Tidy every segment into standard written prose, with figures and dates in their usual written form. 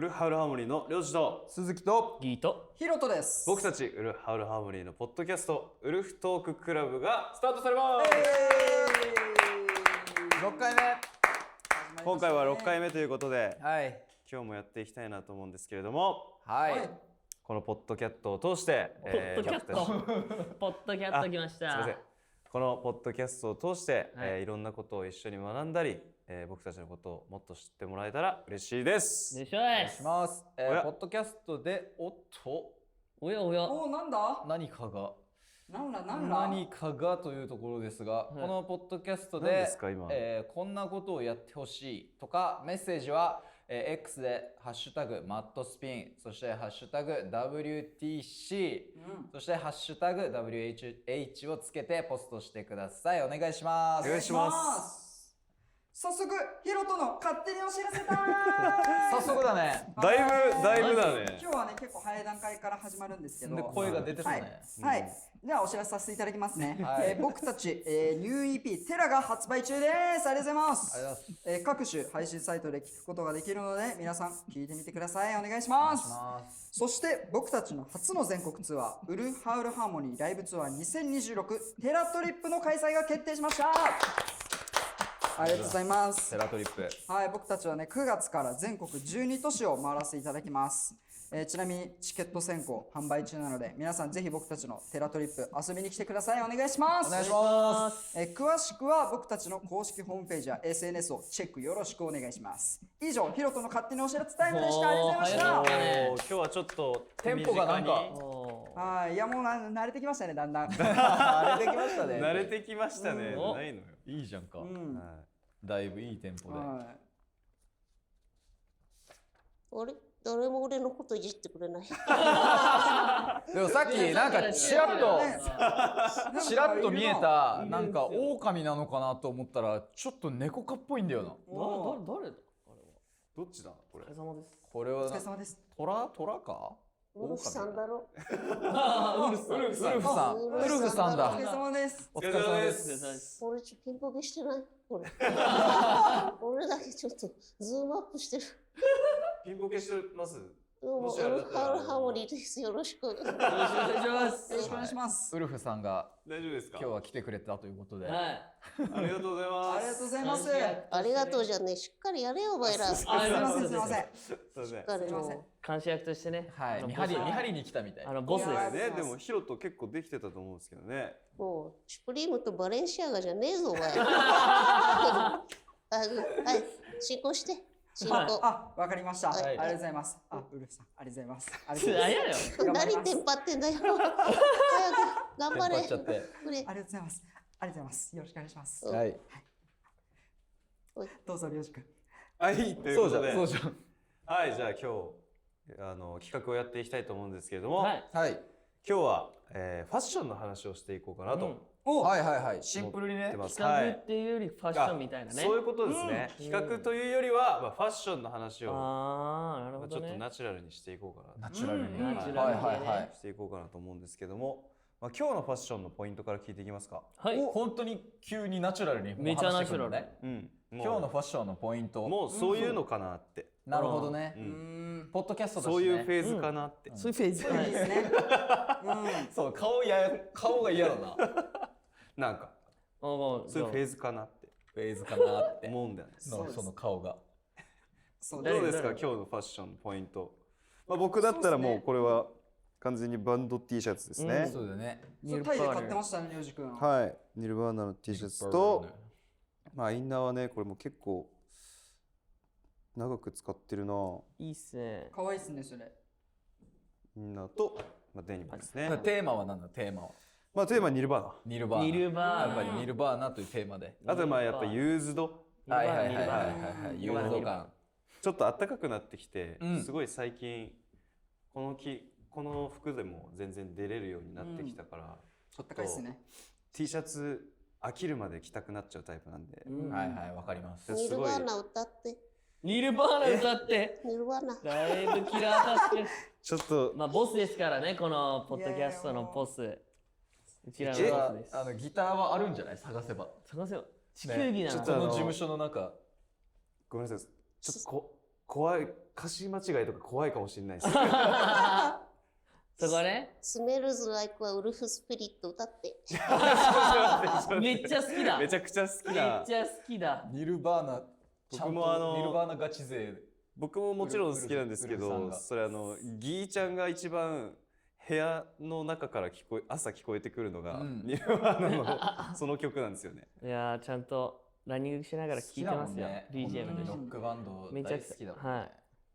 ウルフハウルハーモニーのりょうじと鈴木とギートヒロトです。僕たちウルフハウルハーモニーのポッドキャストウルフトーククラブがスタートされます、6回目。今回は6回目ということではい今日もやっていきたいなと思うんですけれども、はいこのポッドキャットを通して、ポッドキャットポッドキャット来ました。すいません。このポッドキャストを通して、はいいろんなことを一緒に学んだり、僕たちのことをもっと知ってもらえたら嬉しいです。よいしょお願いです。します。おやポッドキャストでおやおや。おー、なんだ何かがなんだというところですが、いこのポッドキャスト何でですか今こんなことをやってほしいとかメッセージは、X でハッシュタグマットスピン、そしてハッシュタグ WTC、そしてハッシュタグ WH をつけてポストしてください。お願いします。お願いします早速、ヒロトの勝手にお知らせタイム早速だね。だいぶだね。今日はね、結構早い段階から始まるんですけど。で声が出てたね。はい。ではお知らせさせていただきますね。はい僕たち、ニュー EP テラが発売中です。ありがとうございます。ありがとうござい各種配信サイトで聞くことができるので、皆さん聞いてみてください。お願いしま。ますす。そして僕たちの初の全国ツアー、ウルフハウルハーモニーライブツアー2026テラトリップの開催が決定しました。ありがとうございますテ。ラトリップ。はい、僕たちはね、9月から全国12都市を回らせていただきます。ちなみにチケット先行販売中なので、皆さんぜひ僕たちのテラトリップ遊びに来てください。お願いします。お願いします。詳しくは僕たちの公式ホームページや SNS をチェックよろしくお願いします。以上、ヒロトの勝手にお知らせタイムでした。ありがとうございました。おー今日はちょっとテンポがなんかおーはい、いやもう慣れてきましたね、だんだん。慣れてきましたね。慣れてきましたね。うんないのよ。いいじゃんか。うんはだいぶいいテンポで。はあれ誰も俺のこといじってくれない。でもさっきなんかチラッといチラッと見えたなんか狼なのかなと思ったらちょっと猫科っぽいんだよな。誰だあれは。どっちだこれお疲れ。様です。これはお疲れ様です。虎か？ウルフさんだろ。ウルフさん。ウルフさん。ウルフさんだお疲。れ様です。お疲れ様でお疲れ様す。です俺ちょっとピンポケしてない。俺俺だけちょっとズームアップしてる。ピンボケしてます。どうも、もしあれウルフだったらハウルハーモニーです。よろしく。よろしくお願いします。よろしくお願いします。ウルフさんが大丈夫ですか。今日は来てくれたということで。はい。ありがとうございます。ありがとうございます。ありがとうじゃねえ。しっかりやれよ、お前ら。しっすいません、すいません。すいません。かりすいませんも監視役としてね。はい。見張りに来たみたい。ボスいやです。ね、でもヒロト結構できてたと思うんですけどね。う、もう、シュプリームとバレンシアガじゃねえぞ、お前。はい、進行して。進行。あ、わかりました。はいありがとうございます。あ、ウルフさん、ありがとうございます。ありがとうございあやよ。ます。頑張ります何テンパってんだよ。早く、頑張れ。テンパっちゃってくれありがとうございます。ありがとうございます。よろしくお願いします。はい。どうぞ、りょうじくん。はい、というそうことで。じゃん。そうじゃん。はい、じゃあ今日企画をやっていきたいと思うんですけれども、はい。はい。今日は、ファッションの話をしていこうかなとお、はいはいはい。シンプルにね思って。ます。企画っていうよりファッションみたいなね。そういうことですね。企画というよりは、ファッションの話を、ああ、なるほちょっとどね。ナチュラルにしていこうかなナチュラルに。うんナチュはいラルにねはいはい。していこうかなと思うんですけども、今日のファッションのポイントから聞いていきますか。はい。本当に急にナチュラルにめちゃナチュラルね。うん。今日のファッションのポイント。もうそういうのかなって、なるほどね。うんポッドキャストだしね。そういうフェーズかなって。そういうフェーズ。いいですね。そう顔が嫌だな。なんかそういうフェーズかなってフェーズかなって思うんだよね。そうですその顔が。そうどうですか誰今日のファッションのポイント。僕だったらもうこれは完全にバンド T シャツですね。そうだね。そうタイで買ってましたね、りょうじくん。はい。ニルバーナの T シャツと、インナーはねこれも結構長く使ってるな。いいっすね。可愛いっすね、それ。インナーと、デニムですね。テーマは何だテーマは。テーマはニルバーナ。ニルバーナ。ニルバーナやっぱりニルバーナというテーマで。あとやっぱユーズド。はいはいはいはいニルバーナはい。ユーズド感。ちょっと暖かくなってきて、うんすごい最近この服でも全然出れるようになってきたから、あったかいっすね。 T シャツ飽きるまで着たくなっちゃうタイプなんで、はいはいわかります。ニルバーナ歌って。ニルバーナ歌って。ニルバーナ。だいぶキラー確かに。ちょっとボスですからね、このポッドキャストのボス。うちらのうちボスです。はギターはあるんじゃない探せば。探せよ。地球儀なの。ちょっとこの事務所の中。ごめんなさいちょっと怖歌詞間違いとか怖いかもしれないです。そこね。スメルズ・ライクはウルフ・スピリット歌って。めっちゃ好きだ。めちゃくちゃ好きめなっ。ちゃ好きだ。ニルバーナ、ちゃんと僕もニルバーナガチ勢。僕ももちろん好きなんですけど、ウルフさんがそれギーちゃんが一番部屋の中から朝聞こえてくるのが、ニルバーナのその曲なんですよね。いやー、ちゃんとランニングしながら聴いてますよ。BGM として。ロックバンドめちゃくち大好きだもんゃ。はね。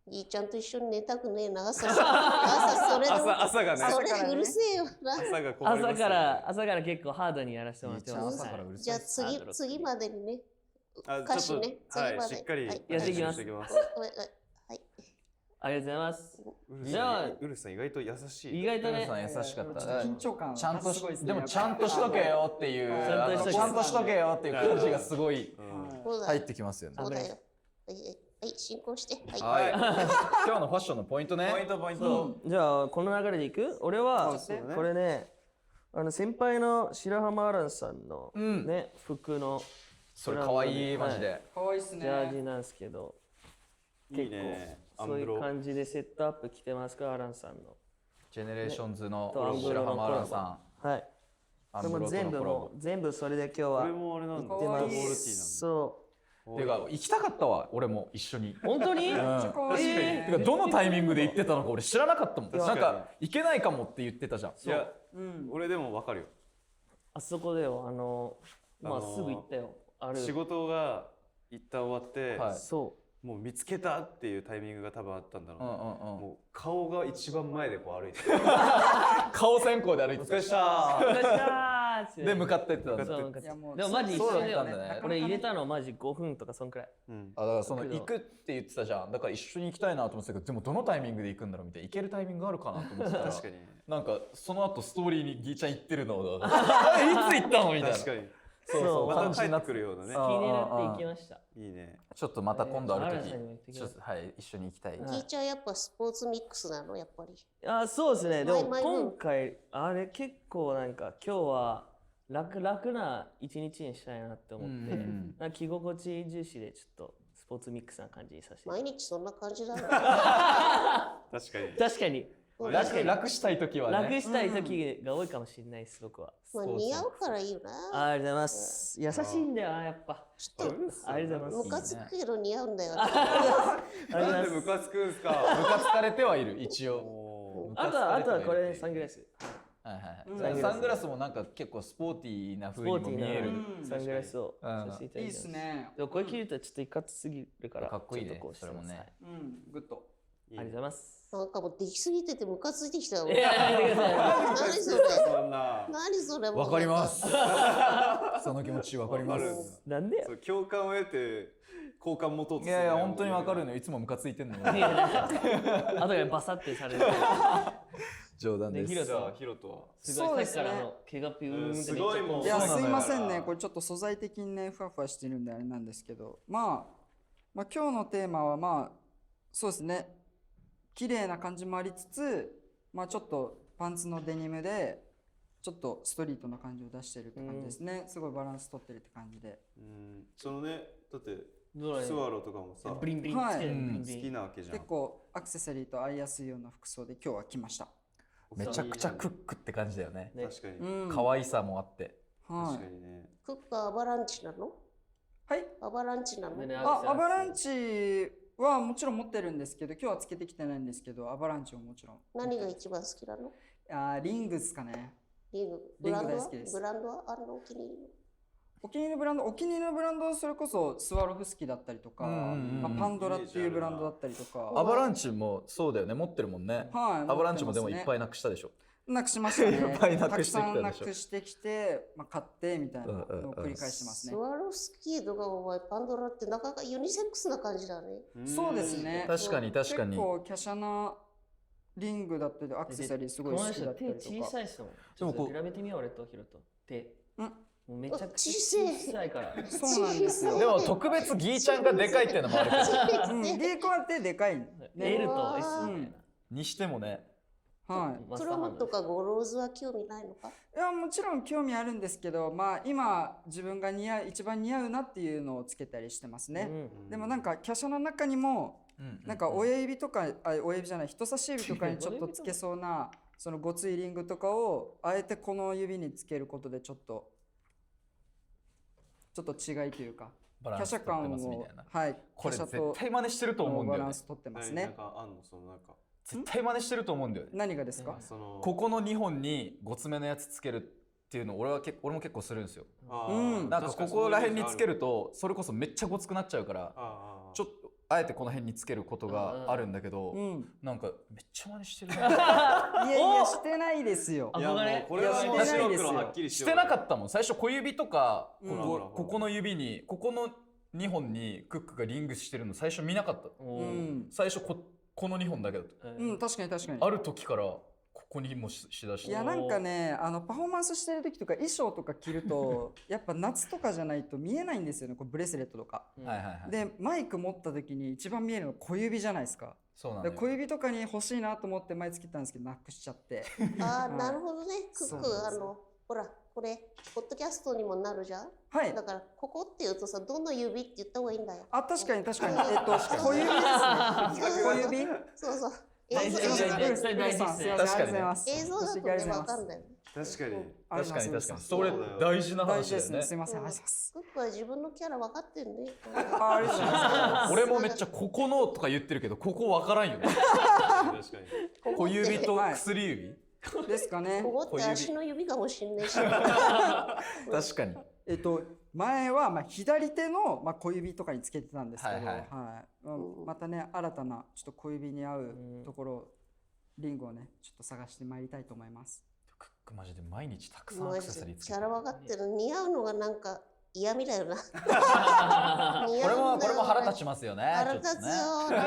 じいちゃんと一緒に寝たくねえな。朝それでも朝がね、それうるせえよな。朝がい。困りますよね。朝から結構ハードにやらせてもらってます。朝からうるじゃあさいっす。次までにね。あ歌詞ねちょっとはい、次までしっかりはいやっていきます練習してきはい。ありがとうございます。ウルじゃあウルフさん意外と優しい。意外とねウルフさん優しかった。ちょっと緊張感ちゃんとすごいですねでもちゃんとしとけよっていう、ちゃんとしとけちゃんとしとけよっていう感じがすごいうんそうだよ入ってきますよね。そうだよ。はい、進行して。はい。今日のファッションのポイントね。ポイント。じゃあこの流れでいく？俺はそうだねこれね、先輩の白浜アランさんのうんね、服のそれ可愛いマジで。かわいいっすねジャージなんですけど、いいね。アンそういうブロ。感じでセットアップ着てますか、アランさんの。ジェネレーションズのとアンブロ白の浜アランさはい。ん。アこれンブロとも全部のコラボも。う全部それで今日これはもあれなんだ。出まかわいいす。そていうか行きたかったわ、俺も一緒に。う。本当に？うんかわいいねてかどのタイミングで行ってたのか俺知らなかったもん。確かになんか行けないかもって言ってたじゃん。いや、うん俺でもわかるよ。あそこでよ、まああのーすぐ行ったよ。ある。仕事が一旦終わって、はいそもう見つけたっていうタイミングが多分あったんだろうな。うんうんうん。もう顔が一番前でこう歩いて顔先行で歩いてた。う。よっしゃーってで向かってってたんだ。そう向かっていやもうでもマジ一そう緒だよだったんだね俺入れたのマジ5分とかそんくらい。うん。あだからその行くって言ってたじゃん。だから一緒に行きたいなと思ってたけど、でもどのタイミングで行くんだろうみたいな。行けるタイミングあるかなと思ってたら。確かに。なんかその後ストーリーにギーちゃん行ってるのをあいつ行ったのみたいな。確かに。そうそうま感じになった帰ってくるようなね。あ気になって行きました。いいね。ちょっとまた今度ある時アランさんにも言ってきますちょっとはい一緒に行きたい。はいじいちゃんやっぱスポーツミックスなのやっぱり。そうですね。でも毎今回あれ結構なんか今日は楽な一日にしたいなって思って、うんうんなんか着心地重視でちょっとスポーツミックスな感じにさせて。毎日そんな感じだね。確かに。確かに楽したい時はね。楽したい時が多いかもしれないです僕は。まあ似合うからいいよな。ありがとうございます。優しいんだよなやっぱ。ちょっとありがとうございムます。カつくけど似合うんだよ。なんでムカつくんすか。ムカつかれてはいる一応。おあとはこれサングラス。はいはいうんはい。サングラスもなんか結構スポーティーな風にも見える。うんサングラスをさせていただいいっいてます。すねでもこれ着るとちょっといかつすぎるからかっこいいねちょっとこうしてますそれもねはいうんグッドー。ありがとうございます。なんかもうできすぎててムカついてきたよ。いややめてください。何それ。そんな。何それ。わかります。その気持ちわかりまわかるす。なんでよそ。う共感を得て好感持とうといやいや本当にわかるのよ。いつもムカついてんのよ。いやなんか後でバサってされる。冗談です。ねヒロじゃあヒロトは。すごいそうですねさっきから毛がピューンってすごいもういやそうなのよすいませんねこれちょっと素材的にねふわふわしてるんであれなんですけどまあ今日のテーマはまあそうですね綺麗な感じもありつつまあちょっとパンツのデニムでちょっとストリートな感じを出してるって感じですね、すごいバランス取ってるって感じでそのね、だってどれスワローとかもさ、ブリンブリンつけるはいブリンブリン好きなわけじゃん。結構アクセサリーと合いやすいような服装で今日は来ましためちゃくちゃクックって感じだよね。ね確かに。うん可愛さもあって。はい確かにね。クックアバランチなの？はいアバランチなの？でねアバランチはもちろん持ってるんですけど今日はつけてきてないんですけどアバランチももちろん何が一番好きなの？リングスかねリング。リングブランドは大好きですブランドはあるのお気に入りの？お気に入りのブランドお気に入りのブランドはそれこそスワロフスキだったりとか、うんうんうんまあ、パンドラっていうブランドだったりとかアバランチもそうだよね。持ってるもんね。はいアバランチもでもいっぱいいなくしたでしょ。なくしましたねいっぱいなくしてきたでしょたくさんなくしてきて、まあ、買ってみたいなのを繰り返してますね、スワロフスキーとかお前パンドラってなかなかユニセックスな感じだね。そうですね確かに確かに。結構華奢なリングだったりアクセサリーすごい好きだったりとか手小さいっすもん。でもこうちょっと比べてみよう俺とヒロと。手。うんもうめちゃくちゃ小せえ小さいから。そうなんですよでも特別ギーちゃんがでかいっていうのもあるけど。うん、D コアってでかいね L と S みたいな。にしてもね。はいマスターハンドクロムとかゴローズは興味ないのか？いやもちろん興味あるんですけどまあ今自分が一番似合うなっていうのをつけたりしてますね、でもなんか華奢の中にもなんか親指とか、親指じゃない人差し指とかにちょっとつけそうなそのごついリングとかをあえてこの指につけることでちょっと違いというかバランス華奢感取ってますみをたいな。はいこれ絶華奢と対真似してると思うんだよねバラン。ス取ってますね。なんかあんのそのなんか絶対真似してると思うんだよね。何がですか？そのここの2本にごつめのやつつけるっていうのを俺も結構するんですよ。あうんなんかここら辺につけるとそれこそめっちゃごつくなっちゃうからちょっとあえてこの辺につけることがあるんだけど、うんなんかめっちゃ真似してるな。いやいやしてないですよ。いやもう憧れこれはもうしてないですよ白黒はっきりしようしてなかったもん。最初小指とかうんここの指にここの2本にクックがリングしてるの最初見なかった。うん最初この2本だけだった。うん確かに確かに。ある時からここにもしだして。いやなんかねパフォーマンスしてる時とか衣装とか着るとやっぱ夏とかじゃないと見えないんですよねこうブレスレットとか。はいはいはい。でマイク持った時に一番見えるのは小指じゃないですか。でそうなんだよ。小指とかに欲しいなと思って前つけたんですけどなくしちゃって。ああ、なるほどね。クック、そうなんですほら、これ、ポッドキャストにもなるじゃん。はいだ。から、ここって言うとさ、どの指って言った方がいいんだよ。あ確かに確かに。かに小指ですね。小指。そうそう。大事大事大事ウルフさんすいませんありがとうございます。映像だとね、わかんないよね。確かに確かに確かに。そそれ大事な大事ですね。話だよねす。いませんありがとうございます。クックは自分のキャラ分かってるね。ありがとうございます。俺もめっちゃここのとか言ってるけどここわからんよね。確かに小指と薬指。ですかね。ここって足の指かもしんないし。確かに。前は左手の小指とかにつけてたんですけど、はいはいまたね新たなちょっと小指に合うところ、リングをねちょっと探してまいりたいと思います。クックマジで毎日たくさんアマクセサリーつけてる。ジでキャラ分かってる。似合うのがなんか嫌味だよな。これも腹立ちますよね。腹立つよ。ちょっとね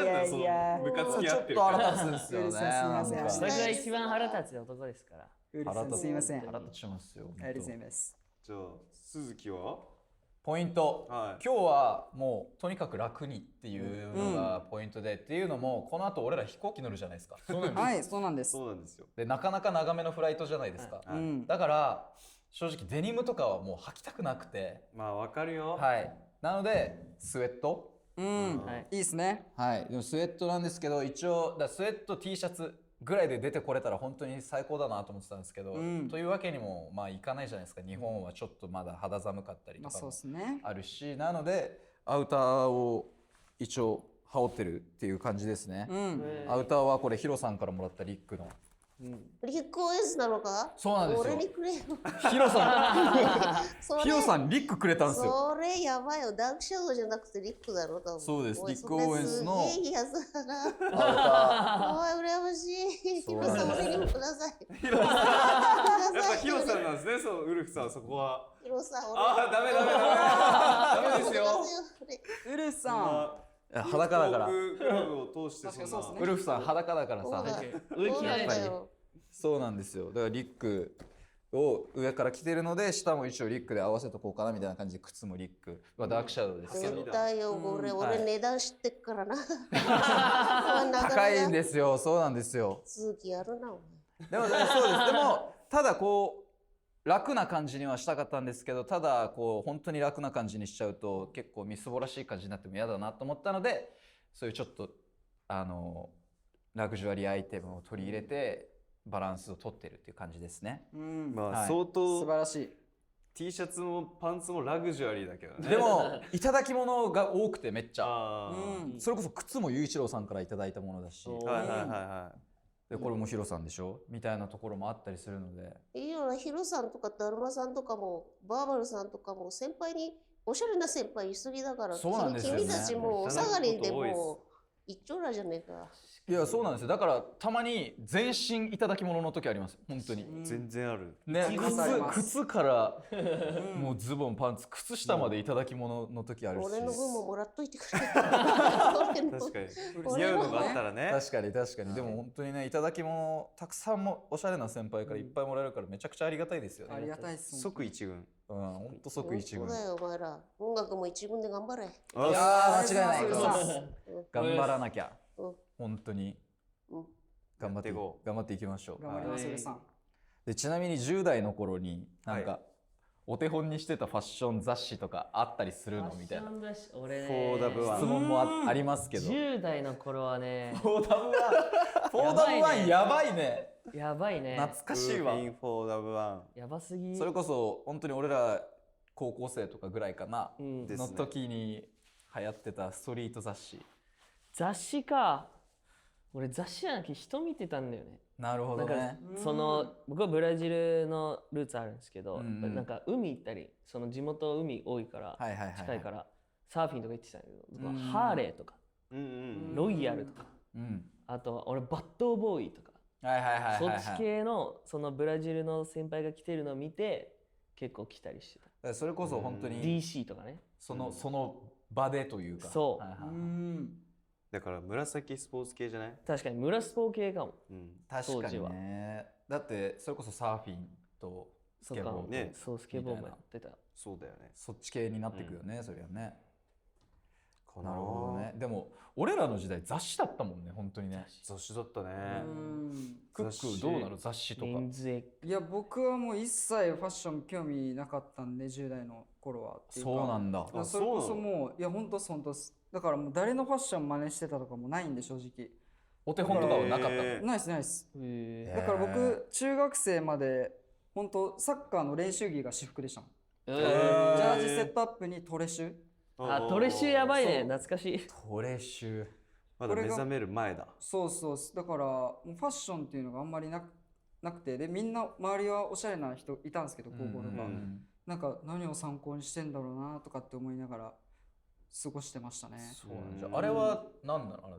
いやいやムカつきちょっ合ってると腹立つんですよね。うるさいすいませんなんかそれが一番腹立つ男ですから。ウルフさんすいません。あ腹立ちますよ。りがとうございます。じゃあ鈴木はポイント。はい今日はもうとにかく楽にっていうのがポイントで、っていうのもこの後俺ら飛行機乗るじゃないですか。はいそうなんです。そうなんですよでなかなか長めのフライトじゃないですか。はいうんだから正直デニムとかはもう履きたくなくて、まあわかるよはい。なのでスウェット。うん、はいいいですね。はい。でもスウェットなんですけど一応スウェット T シャツぐらいで出てこれたら本当に最高だなと思ってたんですけど、うんというわけにもまあいかないじゃないですか。日本はちょっとまだ肌寒かったりとかもそうですね。あるし、なのでアウターを一応羽織ってるっていう感じですね。うん。アウターはこれヒロさんからもらったリックの。リック OS なのか？そうなんですよ俺にくれよ。ヒロさそれんヒロさんリックくれたんですよ。それやばいよ。ダークシャドウじゃなくてリックだろ、多分。そうですおいリック OS のそれすげえいいやつだな。アウタおい、羨ましい。ヒロさん、そうなんです俺にもください。やっぱヒロさんなんですねそうウルフさんそこはヒロさん、俺ああダメダメですよウルフさん。ー裸だから。クラブを通して確かにそうですねウルフさん裸だからさ。上着なやっぱり。んだよ。そうなんですよ。だからリックを上から着てるので下も一応リックで合わせとこうかなみたいな感じで靴もリックはダークシャドウですけど絶対よ、俺、はい俺値段知ってっからな。高いんで。ですよ。そうなんですよ。続きやるな、おでもそうです。でもただこう楽な感じにはしたかったんですけど、ただこう本当に楽な感じにしちゃうと結構みすぼらしい感じになっても嫌だなと思ったので、そういうちょっとラグジュアリーアイテムを取り入れてバランスを取ってるっていう感じですね。うん。まあはい素相当晴らしい。 T シャツもパンツもラグジュアリーだけどねでもいただき物が多くてめっちゃ。あうん。それこそ靴も雄一郎さんからいただいたものだし、おあはいはいはいはいでこれもヒロさんでしょみたいなところもあったりするので。いいよな、ヒロさんとかダルマさんとかも、バーバルさんとかも、先輩に、おしゃれな先輩いすぎだから、そうなんですよね君たちもうお下がりでいただくこと多いですもう、一丁羅じゃねえか。いやそうなんですよ。だからたまに全身いただき物の時あります本当に。全然あるね、ありますあります靴からもうズボンパンツ靴下までいただき物の時あるし、俺の分ももらっといてくれ。確かに似合うのがあったらね確かに確かに。でも本当にねいただき物たくさんもおしゃれな先輩からいっぱいもらえるからめちゃくちゃありがたいですよね。ありがたいです。即一軍うん本当即一軍。本当だよ、お前ら。音楽も一軍で頑張れ。いやー間違いない。ありがとうございます頑張らなきゃうん本当にうん頑張ってやっていこう頑張っていきましょう。頑張ります、ウルフさん。でちなみに10代の頃になんか、はお手本にしてたファッション雑誌とかあったりするのみたいな俺ね、フォーダブワン質問もありますけど。10代の頃はね、フォーダブワン、フォーダブワンやばいね。やばいね。懐かしいわウー。フィンフォーダブワやばすぎ。それこそ本当に俺ら高校生とかぐらいかな、うんですねの時に流行ってたストリート雑誌。雑誌か。俺雑誌じゃなくて人見てたんだよね。なるほなんかどね。その僕はブラジルのルーツあるんですけど、うんうんなんか海行ったり、その地元海多いから、はいはいはいはい近いからサーフィンとか行ってたんだけど、うんハーレーとかン。うんうんロイヤルとか、うん。あとは俺バッドボーイとか、はいはいはいはい、はい。そっち系のそのブラジルの先輩が来てるのを見て結構来たりしてた。だからそれこそ本当に DC とかね。その場でというか。そうはいはいはいだから紫スポーツ系じゃない？確かに村スポ系かも。うん。確かに当時はね。だってそれこそサーフィンとスケボーそうかねそうスケボーもやってた。そうだよね。そっち系になってくよね、それはね。かななるほどね。でも俺らの時代雑誌だったもんね、本当にね。雑誌だったね。クックどうなの雑誌とか。メンズエいや僕はもう一切ファッション興味なかったんで10代の頃はっていうかそうなんだ。いやそれこそもういや本当本当っす。だからもう誰のファッション真似してたとかもないんで正直お手本とかはなかったの。ないっすないっす。へだから僕中学生まで本当サッカーの練習着が私服でしたもん。ージャージセットアップにトレシュ。あ、トレシュやばいね。そう懐かしい。トレシュ。まだ目覚める前だ。そうそうっす。だからもうファッションっていうのがあんまりなくてでみんな周りはおしゃれな人いたんですけど高校とか、なんか何を参考にしてんだろうなとかって思いながら過ごしてましたね。そうなんじゃ。あれは何なの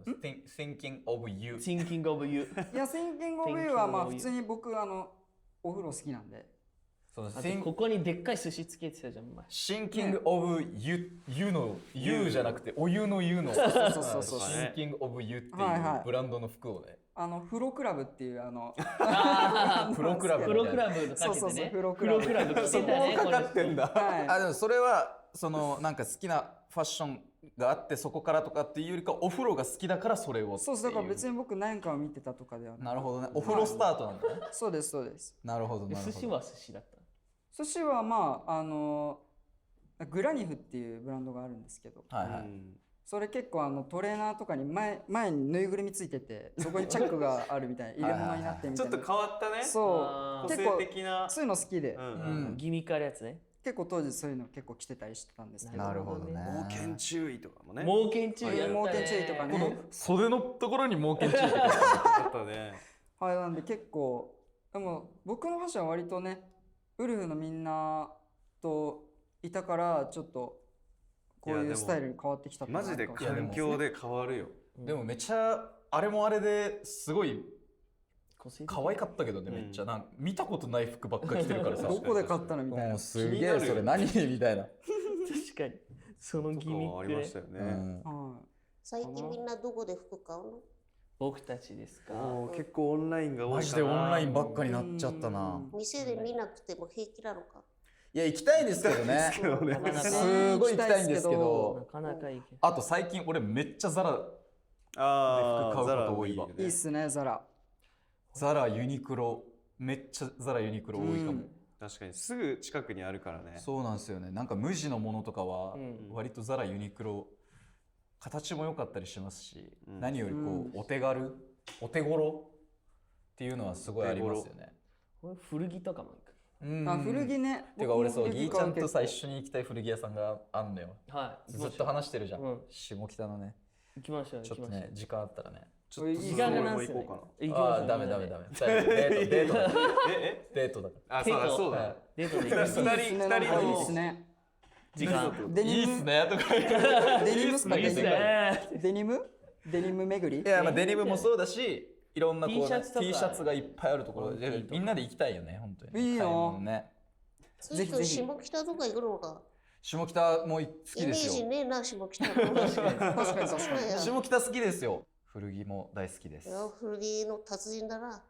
？Thinking of you。 Thinking of you。いや、Thinking of You はまあ普通に僕お風呂好きなんで。そうあとここにでっかい寿司つけてたじゃん、お前。Thinking of you の you じゃなくてお湯の湯のそうそうそう Thinking of you っていはいはいうブランドの服をね。フロクラブっていうプロクラブプロクラブのかけてね。そうそうそうプロクラブプロクラブ着てたね。かかってんだ。はいあ、でもそれはそのなんか好きなファッションがあってそこからとかっていうよりかお風呂が好きだからそれを。そうです。だから別に僕何かを見てたとかではない。なるほどね。お風呂スタートなんだね。そうですそうです。なるほどなるほど。寿司は寿司だった。寿司はまあグラニフっていうブランドがあるんですけど、はいはい。それ結構トレーナーとかに前にぬいぐるみついててそこにチャックがあるみたいな入れ物になってみたいな。ちょっと変わったね。そう個性結構的な。そういうの好きで、うんギミックあるやつね。結構当時そういうの結構着てたりしてたんですけど。なるほどね。冒険注意とかもね。猛犬注意やったね。猛犬注意とかねこの袖のところに猛犬注意って書いてあったね。はい、なんで結構でも僕のファッションは割とねウルフのみんなといたからちょっとこういやでもいうスタイルに変わってきたっていうのマジでがあるかもしれない環境で変わるよ。でもめっちゃあれもあれですごい個性的可愛かったけどね、めっちゃなんか見たことない服ばっか着てるからさどこで買ったのみたいなもうすげえそれ何みたいな、確かに。そのギとかはあミックね。りましたよね。は最近みんなどこで服買うの？僕たちですか。もう結構オンラインが多いかな。マジでオンラインばっかになっちゃったな。店で見なくても平気なのか？いや行きたいんですけどねけどねなかなかすごい行きたいんですけなどかなかいけあと最近俺めっちゃザラああ、服買うこと多いわいいっすねザラ。ザラユニクロめっちゃザラユニクロ多いかも、確かにすぐ近くにあるからね。そうなんですよね。なんか無地のものとかはうん割とザラユニクロ形も良かったりしますし、うん何よりこうお手軽お手頃っていうのはすごいありますよね。これ古着とかも行く。うん古着ね。てか俺そう僕もギーちゃんとさ一結緒に行きたい古着屋さんがあんのよ。はい。ずっと話してるじゃん。うん下北のね。行きましょう。ちょっと行きましょう。ね時間あったらね。ちょっと時間がなんすよね俺も行こ。行きましょうああダメダメダメ。二人でデートだから。えデートだかあ、そうだデートそうだ。デートで行きましょう。二人構いいっのすね。時間。ら。いいっデニムすねとか言って。デニムっすかいいっすね。デニムデニム巡り。いやまあデニムもそうだし、いろんなこう、ね、 T シャツとか T シャツがいっぱいあるところでみんなで行きたいよね本当に。いいよ買物ね。ぜひぜひ下北とか行くのか？下北も好きイメーですよ。ジねえな下北の。確確かに確かに。下北好きですよ。古着も大好きですい。や古着の達人だな。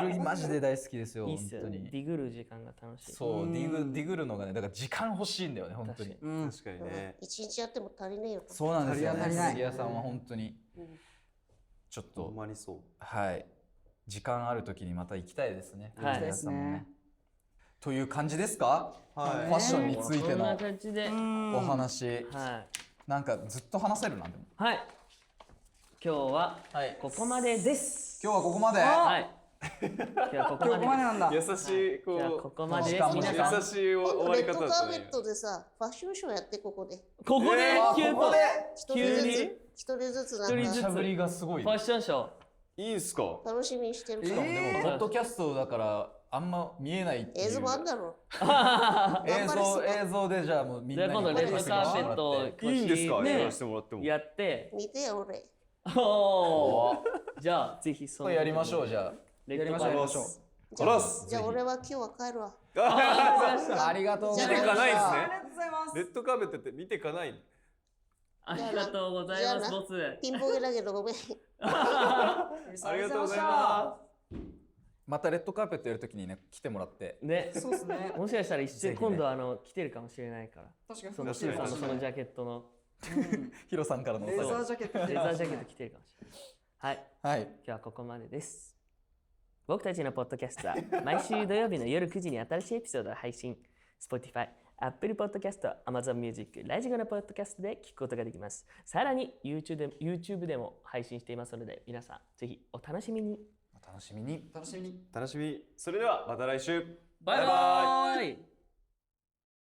古着マジで大好きですよいいっすよね。本当に。ディグる時間が楽しい。そうディグるのがねだから時間欲しいんだよね本当に。うん。確かにね。一日やっても足りねえよ。そうなんですよね。足りない古着屋さんは本当にうんちょっほんとまにそう。はい時間ある時にまた行きたいですね。はい古着屋さんもね。という感じですか？はいファッションについてこんなの感じで、お話、はいなんかずっと話せるなでも。はい、今日ははい。ここまでです。今日はここまで。はい。今日はここまで今日ここまでなんだ。優しい今日はこここまでです。しかも皆さん、優しい終わレりッドカーペ方だったねットでさ、ファッションショーやってここで。ここであ急遽ここで一人ず急につ、一人ずつなんか一人ずつしゃぶりがすごいファッションショー。いいんすか楽しみにしてるから。しかもでもポッドキャストだからあんま見えないっていう映像もあんだろ。映像でじゃあもうみんなにじゃあ今度レッドカーペットをいいんですかねやらせてもらってもやって、見てよ、俺。おーじゃあぜひそのこれやりましょうじゃレッドカーペット。あらっすじゃあ俺は今日は帰るわ。あ。ありがとうございました。見てかないですねありがとうございます。レッドカーペットって見てかないのありがとうございます、ボス。ピンポケだけどごめん。ありがとうございままたレッドカーペットやるときにね来てもらって。ね、そうですね。もしかしたら一瞬ぜひね今度来てるかもしれないから。確かにそのシュウさんのそのジャケットのヒロさんからのおレーザー便り。ジャケット着てレザージャケット着てるかもしれない。はい。はい。今日はここまでです。僕たちのポッドキャストは毎週土曜日の夜9時に新しいエピソードを配信。Spotify、Apple Podcast、Amazon Music、ラジコのポッドキャストで聞くことができます。さらに YouTube でも配信していますので、皆さんぜひお楽しみに。お楽しみに。楽しみに。楽しみそれではまた来週バイバーイ